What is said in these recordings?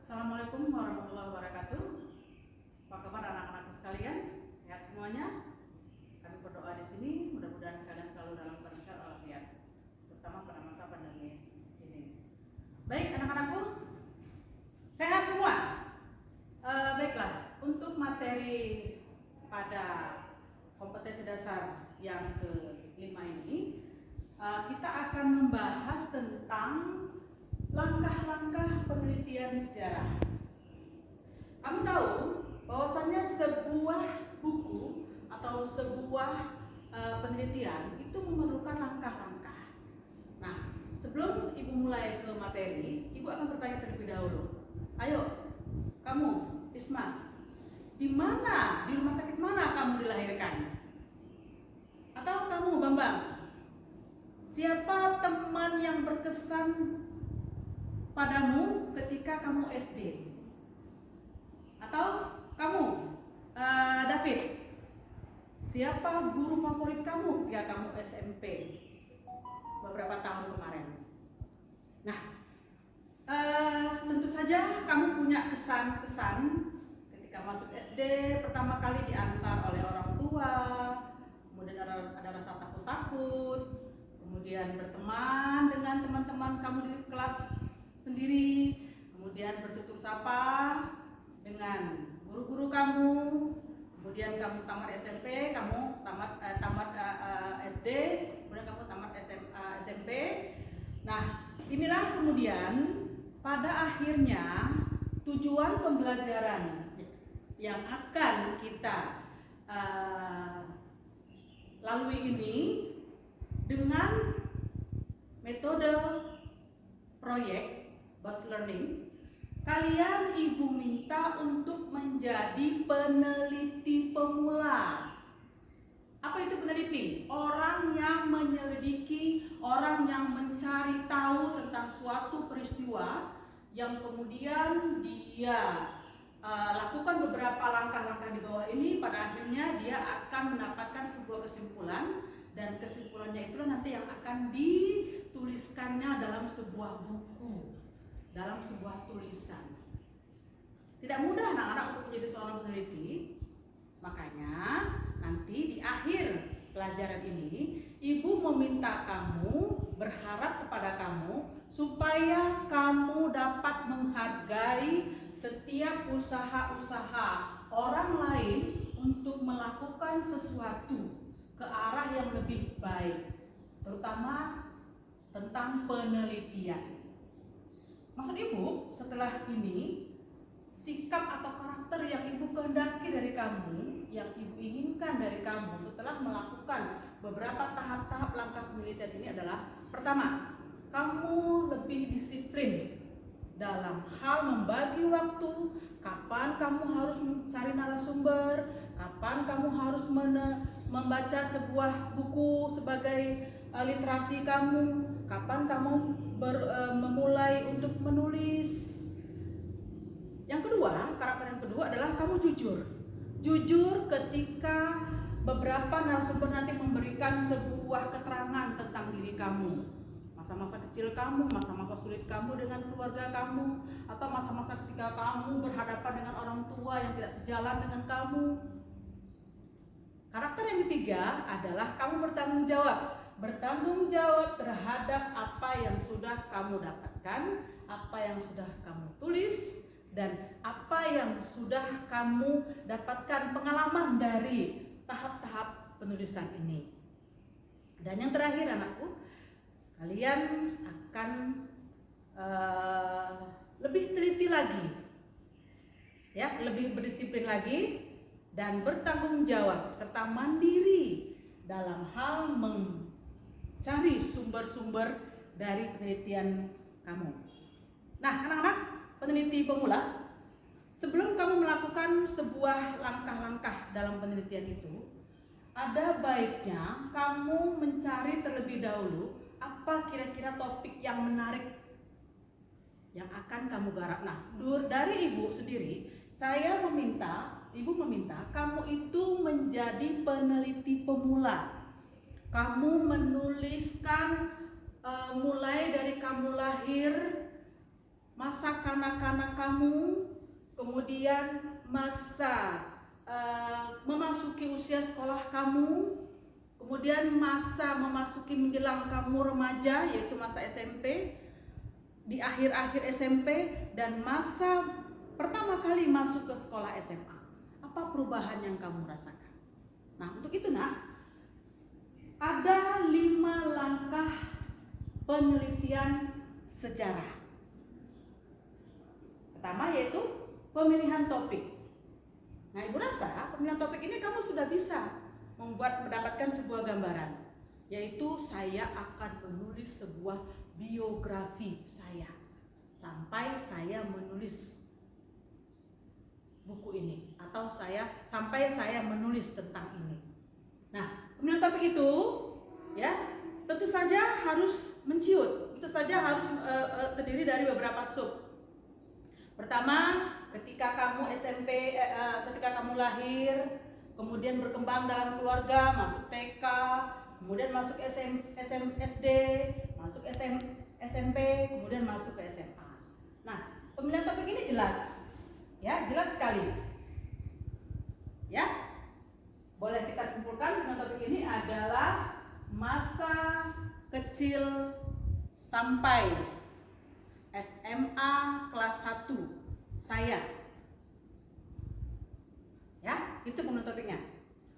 Assalamualaikum warahmatullahi wabarakatuh. Apa kabar anak-anakku sekalian? Sehat semuanya? Kami berdoa di sini, mudah-mudahan kalian selalu dalam kondisi walafiat, terutama pada masa pandemi ini. Baik anak-anakku, sehat semua? Baiklah, untuk materi pada kompetensi dasar yang ke-5 ini, kita akan membahas tentang langkah-langkah penelitian sejarah. Kamu tahu bahwasannya sebuah buku atau sebuah penelitian itu memerlukan langkah-langkah. Nah, sebelum ibu mulai ke materi, ibu akan bertanya terlebih dahulu. Ayo, kamu, Isma, di mana, di rumah sakit mana kamu dilahirkan? Atau kamu, Bambang, siapa teman yang berkesan padamu ketika kamu SD? Atau kamu, David, siapa guru favorit kamu ketika kamu SMP beberapa tahun kemarin? Nah, tentu saja kamu punya kesan-kesan ketika masuk SD, pertama kali diantar oleh orang tua, kemudian ada rasa takut-takut, kemudian berteman dengan teman-teman kamu di kelas sendiri, kemudian bertutur sapa dengan guru-guru kamu, kemudian kamu tamat SMP, kamu tamat SD, kemudian kamu tamat SMP. Nah, inilah kemudian pada akhirnya tujuan pembelajaran yang akan kita lalui ini dengan metode proyek Based Learning. Kalian ibu minta untuk menjadi peneliti pemula. Apa itu peneliti? Orang yang menyelidiki, orang yang mencari tahu tentang suatu peristiwa yang kemudian dia lakukan beberapa langkah-langkah di bawah ini, pada akhirnya dia akan mendapatkan sebuah kesimpulan, dan kesimpulannya itulah nanti yang akan dituliskannya dalam sebuah buku, dalam sebuah tulisan. Tidak mudah anak-anak untuk menjadi seorang peneliti. Makanya nanti di akhir pelajaran ini, ibu meminta kamu, berharap kepada kamu supaya kamu dapat menghargai setiap usaha-usaha orang lain untuk melakukan sesuatu ke arah yang lebih baik, terutama tentang penelitian. Maksud ibu, setelah ini, sikap atau karakter yang ibu kehendaki dari kamu, yang ibu inginkan dari kamu setelah melakukan beberapa tahap-tahap langkah penelitian ini adalah: pertama, kamu lebih disiplin dalam hal membagi waktu, kapan kamu harus mencari narasumber, kapan kamu harus membaca sebuah buku sebagai literasi kamu, kapan kamu memulai untuk menulis. Yang kedua, karakter yang kedua adalah kamu jujur. Jujur ketika beberapa narasumber nanti memberikan sebuah keterangan tentang diri kamu, masa-masa kecil kamu, masa-masa sulit kamu dengan keluarga kamu, atau masa-masa ketika kamu berhadapan dengan orang tua yang tidak sejalan dengan kamu. Karakter yang ketiga adalah kamu bertanggung jawab. Bertanggung jawab terhadap apa yang sudah kamu dapatkan, apa yang sudah kamu tulis, dan apa yang sudah kamu dapatkan pengalaman dari tahap-tahap penulisan ini. Dan yang terakhir anakku, kalian akan lebih teliti lagi, ya, lebih berdisiplin lagi dan bertanggung jawab serta mandiri dalam hal mencari sumber-sumber dari penelitian kamu. Nah, anak-anak peneliti pemula, sebelum kamu melakukan sebuah langkah-langkah dalam penelitian itu, ada baiknya kamu mencari terlebih dahulu apa kira-kira topik yang menarik yang akan kamu garap. Nah, dari ibu sendiri, ibu meminta kamu itu menjadi peneliti pemula. Kamu menuliskan mulai dari kamu lahir masa kanak-kanak kamu, kemudian masa memasuki usia sekolah kamu, kemudian masa memasuki menjelang kamu remaja yaitu masa SMP, di akhir-akhir SMP, dan masa pertama kali masuk ke sekolah SMA. Apa perubahan yang kamu rasakan? Nah, untuk itu ada 5 langkah penelitian sejarah. Pertama yaitu pemilihan topik. Nah, Ibu rasa pemilihan topik ini kamu sudah bisa mendapatkan sebuah gambaran, yaitu saya akan menulis sebuah biografi saya sampai saya menulis buku ini, atau sampai saya menulis tentang ini. Nah, pemilihan topik itu ya tentu saja harus menciut, tentu saja harus terdiri dari beberapa sub. Pertama, ketika kamu SMP, ketika kamu lahir, kemudian berkembang dalam keluarga, masuk TK, kemudian masuk SD, masuk SMP, kemudian masuk ke SMA. Nah, pemilihan topik ini jelas, ya, jelas sekali. Ya, boleh kita simpulkan pemilihan topik ini adalah masa kecil sampai SMA kelas 1 saya. Ya, itu pemilihan topiknya.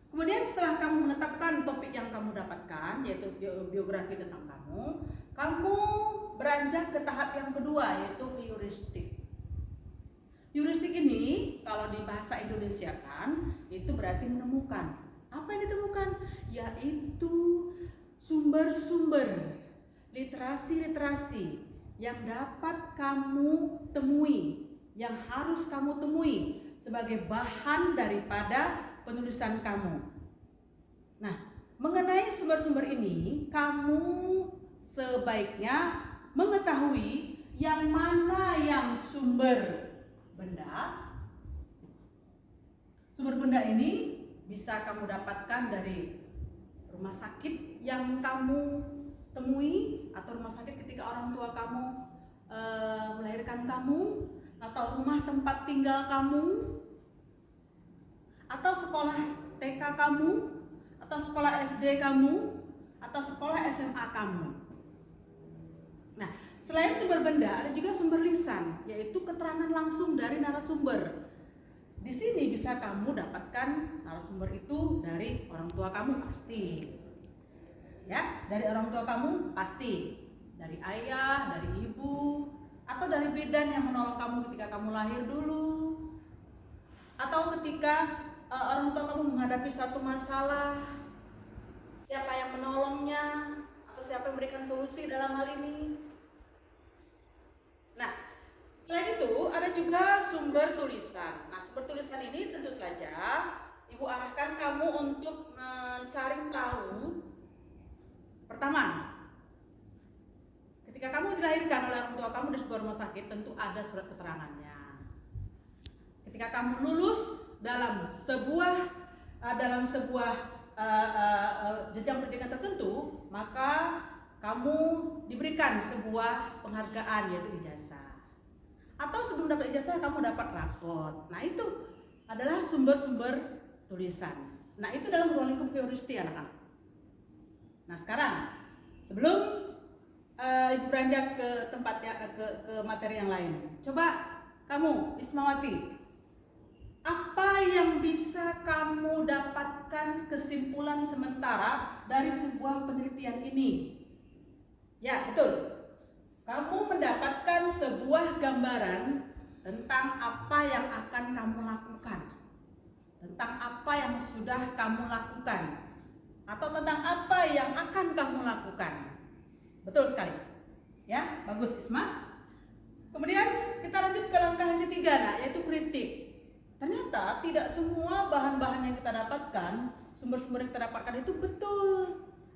Kemudian setelah kamu menetapkan topik yang kamu dapatkan, yaitu biografi tentang kamu beranjak ke tahap yang kedua, yaitu heuristik. Heuristik ini kalau di bahasa Indonesia itu berarti menemukan. Apa yang ditemukan? Yaitu sumber-sumber literasi yang dapat kamu temui, yang harus kamu temui sebagai bahan daripada penulisan kamu. Nah, mengenai sumber-sumber ini, kamu sebaiknya mengetahui yang mana yang sumber benda. Sumber benda ini bisa kamu dapatkan dari rumah sakit yang kamu temui, atau rumah sakit ketika orang tua kamu melahirkan kamu, atau rumah tempat tinggal kamu, atau sekolah TK kamu, atau sekolah SD kamu, atau sekolah SMA kamu. Nah, selain sumber benda, ada juga sumber lisan, yaitu keterangan langsung dari narasumber. Di sini bisa kamu dapatkan narasumber itu dari orang tua kamu pasti. Ya, dari orang tua kamu pasti, dari ayah, dari ibu, atau dari bidan yang menolong kamu ketika kamu lahir dulu, atau ketika orang tua kamu menghadapi suatu masalah, siapa yang menolongnya, atau siapa yang memberikan solusi dalam hal ini. Nah, selain itu ada juga sumber tulisan. Nah, sumber tulisan ini tentu saja Ibu arahkan kamu untuk mencari tahu. Pertama, ketika kamu dilahirkan oleh orang tua kamu di sebuah rumah sakit, tentu ada surat keterangannya. Ketika kamu lulus dalam sebuah jenjang pendidikan tertentu, maka kamu diberikan sebuah penghargaan, yaitu ijazah. Atau sebelum dapat ijazah kamu dapat raport. Nah, itu adalah sumber-sumber tulisan. Nah, itu dalam ruang lingkup heuristik, anak-anak. Nah, sekarang sebelum Ibu beranjak ke ke materi yang lain, coba kamu, Ismawati, apa yang bisa kamu dapatkan kesimpulan sementara dari sebuah penelitian ini? Ya, betul. Kamu mendapatkan sebuah gambaran tentang apa yang akan kamu lakukan, tentang apa yang sudah kamu lakukan, atau tentang apa yang akan kamu lakukan. Betul sekali. Ya, bagus Isma. Kemudian kita lanjut ke langkah yang ketiga, yaitu kritik. Ternyata tidak semua bahan-bahan yang kita dapatkan, sumber-sumber yang kita dapatkan itu betul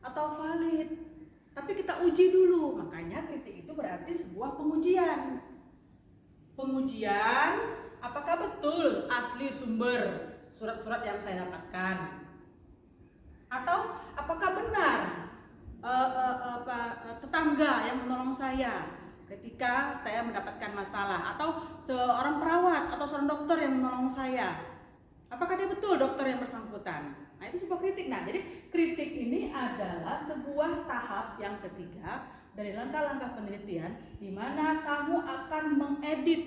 atau valid. Tapi kita uji dulu. Makanya kritik itu berarti sebuah pengujian. Pengujian, apakah betul asli sumber surat-surat yang saya dapatkan? Atau apakah benar tetangga yang menolong saya ketika saya mendapatkan masalah, atau seorang perawat atau seorang dokter yang menolong saya. Apakah dia betul dokter yang bersangkutan? Nah, itu sebuah kritik. Nah, jadi kritik ini adalah sebuah tahap yang ketiga dari langkah-langkah penelitian di mana kamu akan mengedit,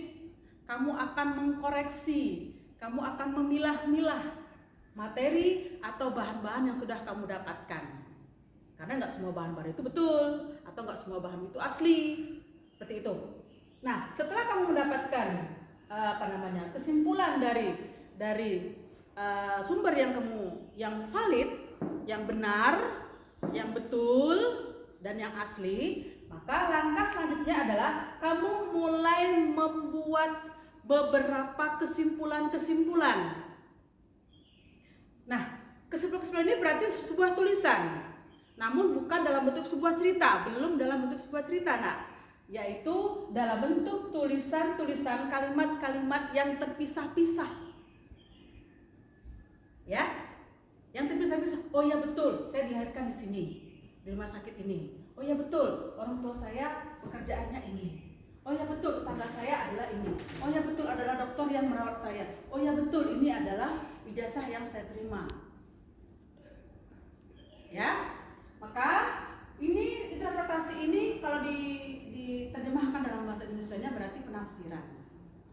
kamu akan mengkoreksi, kamu akan memilah-milah materi atau bahan-bahan yang sudah kamu dapatkan. Karena nggak semua bahan-bahan itu betul atau nggak semua bahan itu asli, seperti itu. Nah, setelah kamu mendapatkan kesimpulan dari sumber yang valid, yang benar, yang betul dan yang asli, maka langkah selanjutnya adalah kamu mulai membuat beberapa kesimpulan-kesimpulan. Nah, kesimpulan-kesimpulan ini berarti sebuah tulisan, namun bukan dalam bentuk sebuah cerita, belum dalam bentuk sebuah cerita, yaitu dalam bentuk tulisan-tulisan, kalimat-kalimat yang terpisah-pisah. Ya, yang terpisah-pisah. Oh ya betul, saya dilahirkan di sini, di rumah sakit ini. Oh ya betul, orang tua saya pekerjaannya ini. Oh ya betul, tetangga saya adalah ini. Oh ya betul, adalah dokter yang merawat saya. Oh ya betul, ini adalah ijazah yang saya terima. Ya, maka ini interpretasi ini kalau diterjemahkan dalam bahasa Indonesianya berarti penafsiran.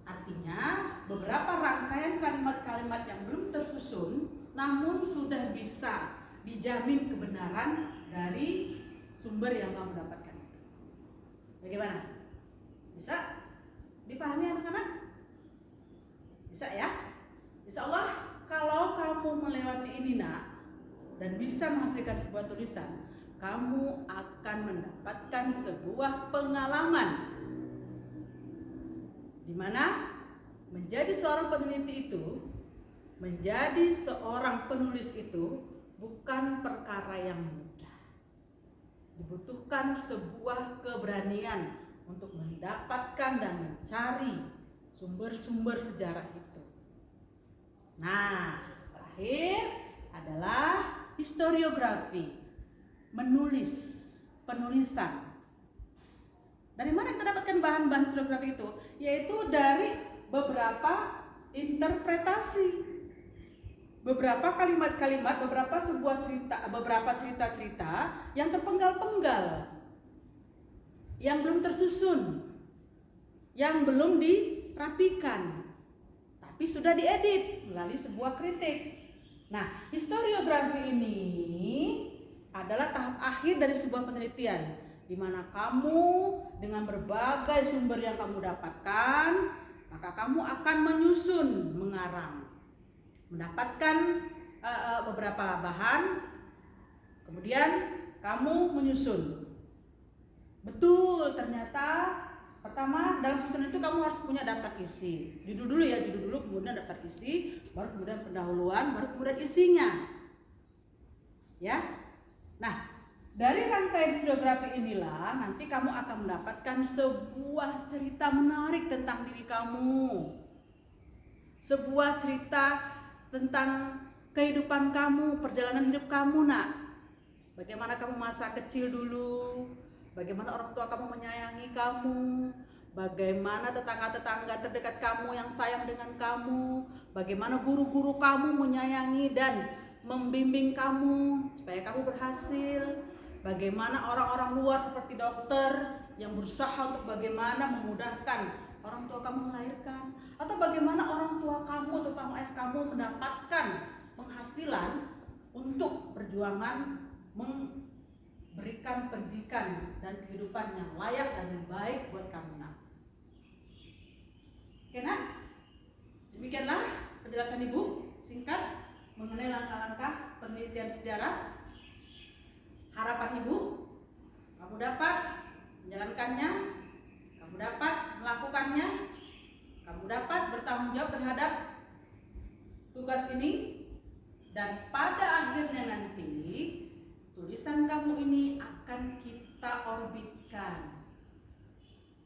Artinya beberapa rangkaian kalimat-kalimat yang belum tersusun namun sudah bisa dijamin kebenaran dari sumber yang kamu dapatkan itu. Bagaimana? Bisa dipahami anak-anak? Bisa ya? Insya Allah kalau kamu melewati ini dan bisa menghasilkan sebuah tulisan, kamu akan mendapatkan sebuah pengalaman di mana menjadi seorang peneliti itu, menjadi seorang penulis itu bukan perkara yang mudah. Dibutuhkan sebuah keberanian untuk mendapatkan dan mencari sumber-sumber sejarah itu. Nah, terakhir adalah historiografi, penulisan. Dari mana kita dapatkan bahan-bahan historiografi itu? Yaitu dari beberapa interpretasi, beberapa kalimat-kalimat, beberapa cerita-cerita yang terpenggal-penggal, yang belum tersusun, yang belum dirapikan, tapi sudah diedit melalui sebuah kritik. Nah, historiografi ini adalah tahap akhir dari sebuah penelitian, di mana kamu dengan berbagai sumber yang kamu dapatkan, maka kamu akan menyusun, mengarang, mendapatkan beberapa bahan, kemudian kamu menyusun. Betul, ternyata pertama dalam susunan itu kamu harus punya daftar isi. Judul dulu, kemudian daftar isi, baru kemudian pendahuluan, baru kemudian isinya. Ya. Nah, dari rangkaian historiografi inilah nanti kamu akan mendapatkan sebuah cerita menarik tentang diri kamu. Sebuah cerita tentang kehidupan kamu, perjalanan hidup kamu, Bagaimana kamu masa kecil dulu, bagaimana orang tua kamu menyayangi kamu, bagaimana tetangga-tetangga terdekat kamu yang sayang dengan kamu, bagaimana guru-guru kamu menyayangi dan membimbing kamu supaya kamu berhasil. Bagaimana orang-orang luar seperti dokter yang berusaha untuk bagaimana memudahkan orang tua kamu melahirkan, atau bagaimana orang tua kamu, terutama ayah kamu, mendapatkan penghasilan untuk perjuangan memberikan pendidikan dan kehidupan yang layak dan yang baik buat kamu. Oke, demikianlah penjelasan Ibu singkat mengenai langkah-langkah penelitian sejarah. Harapan Ibu, kamu dapat menjalankannya, kamu dapat melakukannya, kamu dapat bertanggung jawab terhadap tugas ini, dan pada akhirnya nanti tulisan kamu ini akan kita orbitkan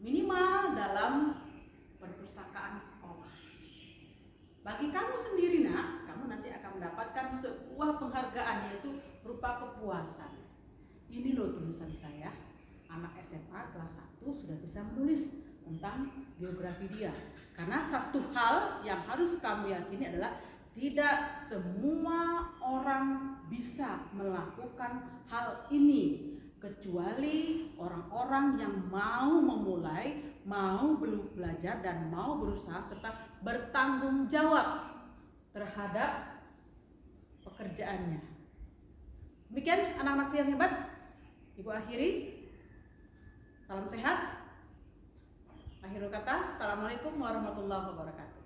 minimal dalam perpustakaan sekolah. Bagi kamu sendiri, kamu nanti akan mendapatkan sebuah penghargaan, yaitu berupa kepuasan. Ini loh tulisan saya, anak SMA kelas 1 sudah bisa menulis tentang biografi dia. Karena satu hal yang harus kamu yakini adalah tidak semua orang bisa melakukan hal ini kecuali orang-orang yang mau memulai, mau belajar dan mau berusaha serta bertanggung jawab terhadap pekerjaannya. Demikian anak-anakku yang hebat. Ibu akhiri. Salam sehat. Akhirul kata, assalamualaikum warahmatullahi wabarakatuh.